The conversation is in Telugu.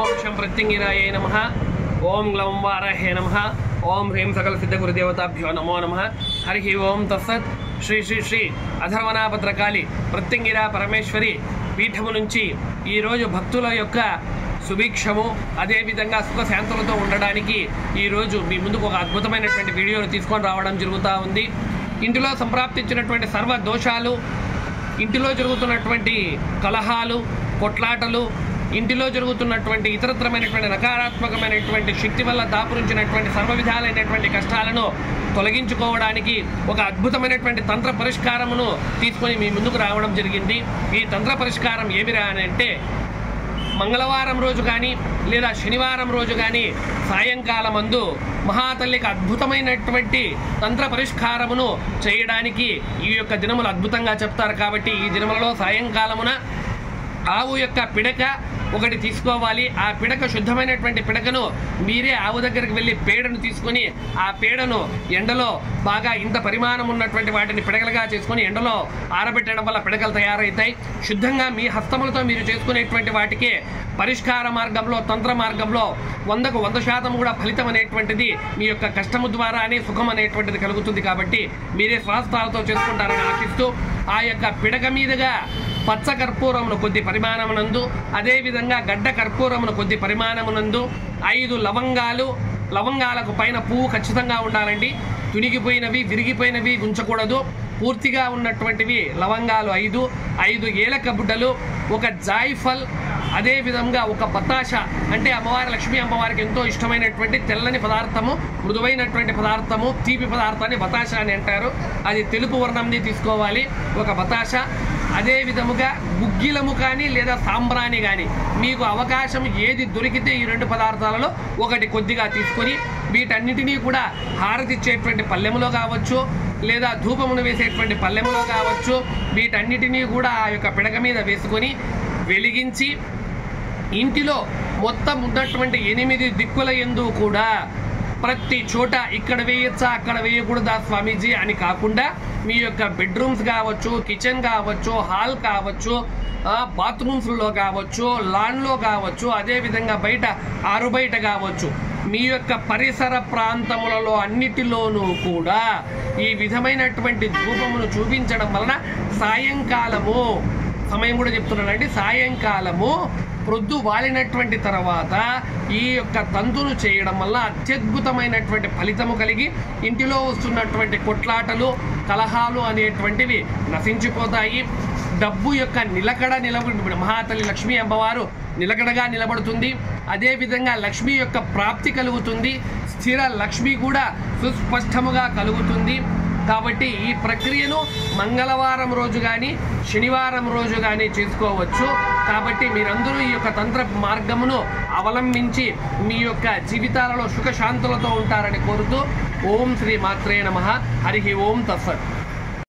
ఓం శం ప్రత్యంగిరాయ నమః ఓం గ్లౌం వారాహే నమః ఓం హ్రీం సకల సిద్ధ గురుదేవతాభ్యో నమో నమః హరి ఓం తత్సత్ శ్రీ శ్రీ శ్రీ అధర్వణాభద్రకాళి ప్రత్యంగిరా పరమేశ్వరి పీఠము నుంచి ఈరోజు భక్తుల యొక్క సుభిక్షము అదేవిధంగా సుఖశాంతులతో ఉండడానికి ఈరోజు మీ ముందుకు ఒక అద్భుతమైనటువంటి వీడియోను తీసుకొని రావడం జరుగుతూ ఉంది. ఇంటిలో సంప్రాప్తించినటువంటి సర్వ దోషాలు, ఇంటిలో జరుగుతున్నటువంటి కలహాలు, కొట్లాటలు, ఇంటిలో జరుగుతున్నటువంటి ఇతరత్రమైనటువంటి నకారాత్మకమైనటువంటి శక్తి వల్ల దాపురించినటువంటి సర్వ విధాలైనటువంటి కష్టాలను తొలగించుకోవడానికి ఒక అద్భుతమైనటువంటి తంత్ర పరిష్కారమును తీసుకొని మీ ముందుకు రావడం జరిగింది. ఈ తంత్ర పరిష్కారం ఏమిరా అని అంటే, మంగళవారం రోజు కానీ లేదా శనివారం రోజు కానీ సాయంకాలమందు మహాతల్లికి అద్భుతమైనటువంటి తంత్ర పరిష్కారమును చేయడానికి ఈ యొక్క దినములు అద్భుతంగా చెప్తారు. కాబట్టి ఈ దినములలో సాయంకాలమున ఆవు యొక్క పిడక ఒకటి తీసుకోవాలి. ఆ పిడక శుద్ధమైనటువంటి పిడకను మీరే ఆవు దగ్గరికి వెళ్ళి పేడను తీసుకొని ఆ పేడను ఎండలో బాగా ఇంత పరిమాణం ఉన్నటువంటి వాటిని పిడకలుగా చేసుకొని ఎండలో ఆరబెట్టడం వల్ల పిడకలు తయారవుతాయి. శుద్ధంగా మీ హస్తములతో మీరు చేసుకునేటువంటి వాటికి పరిష్కార మార్గంలో, తంత్ర మార్గంలో 100కు 100% కూడా ఫలితం అనేటువంటిది మీ యొక్క కష్టము ద్వారానే సుఖం అనేటువంటిది కలుగుతుంది. కాబట్టి మీరే స్వహస్తాలతో చేసుకుంటారని ఆశిస్తూ ఆ యొక్క పిడక మీదుగా పచ్చ కర్పూరమును కొద్ది పరిమాణమునందు, అదేవిధంగా గడ్డ కర్పూరమును కొద్ది పరిమాణమునందు 5 లవంగాలకు పైన పువ్వు ఖచ్చితంగా ఉండాలండి. తునిగిపోయినవి, విరిగిపోయినవి ఉంచకూడదు. పూర్తిగా ఉన్నటువంటివి లవంగాలు 5 ఏలక బుడ్డలు, ఒక జాయిఫల్, అదేవిధంగా ఒక బతాష అంటే అమ్మవారి లక్ష్మీ అమ్మవారికి ఎంతో ఇష్టమైనటువంటి తెల్లని పదార్థము, మృదువైనటువంటి పదార్థము, తీపి పదార్థాన్ని బతాష అని అంటారు. అది తెలుపు వర్ణంని తీసుకోవాలి, ఒక బతాష. అదే విధముగా గుగ్గిలము కానీ లేదా సాంబ్రాణి కానీ మీకు అవకాశం ఏది దొరికితే ఈ 2 పదార్థాలలో ఒకటి కొద్దిగా తీసుకొని వీటన్నిటినీ కూడా హారతిచ్చేటువంటి పల్లెములో కావచ్చు లేదా ధూపమును వేసేటువంటి పల్లెములో కావచ్చు, వీటన్నిటినీ కూడా ఆ యొక్క పిడక మీద వేసుకొని వెలిగించి ఇంటిలో మొత్తం ఉన్నటువంటి 8 దిక్కుల యందు కూడా ప్రతి చోట ఇక్కడ వేయచ్చా అక్కడ వేయకూడదా స్వామీజీ అని కాకుండా మీ యొక్క బెడ్రూమ్స్ కావచ్చు, కిచెన్ కావచ్చు, హాల్ కావచ్చు, బాత్రూమ్స్లో కావచ్చు, లాన్లో కావచ్చు, అదేవిధంగా బయట ఆరు బయట కావచ్చు, మీ యొక్క పరిసర ప్రాంతములలో అన్నిటిలోనూ కూడా ఈ విధమైనటువంటి ధూపమును చూపించడం వలన సాయంకాలము, సమయం కూడా చెప్తున్నానండి, సాయంకాలము ప్రొద్దు వాలినటువంటి తర్వాత ఈ యొక్క తంతును చేయడం వల్ల అత్యద్భుతమైనటువంటి ఫలితము కలిగి ఇంటిలో వస్తున్నటువంటి కొట్లాటలు, కలహాలు అనేటువంటివి నశించిపోతాయి. డబ్బు యొక్క నిలకడ మహాతల్లి లక్ష్మీ అమ్మవారు నిలకడగా నిలబడుతుంది. అదేవిధంగా లక్ష్మి యొక్క ప్రాప్తి కలుగుతుంది. స్థిర లక్ష్మి కూడా సుస్పష్టముగా కలుగుతుంది. కాబట్టి ఈ ప్రక్రియను మంగళవారం రోజు కానీ శనివారం రోజు కానీ చేసుకోవచ్చు. కాబట్టి మీరందరూ ఈ యొక్క తంత్ర మార్గమును అవలంబించి మీ యొక్క జీవితాలలో సుఖశాంతులతో ఉంటారని కోరుతూ ఓం శ్రీ మాత్రే నమః. హరి ఓం తత్సత్.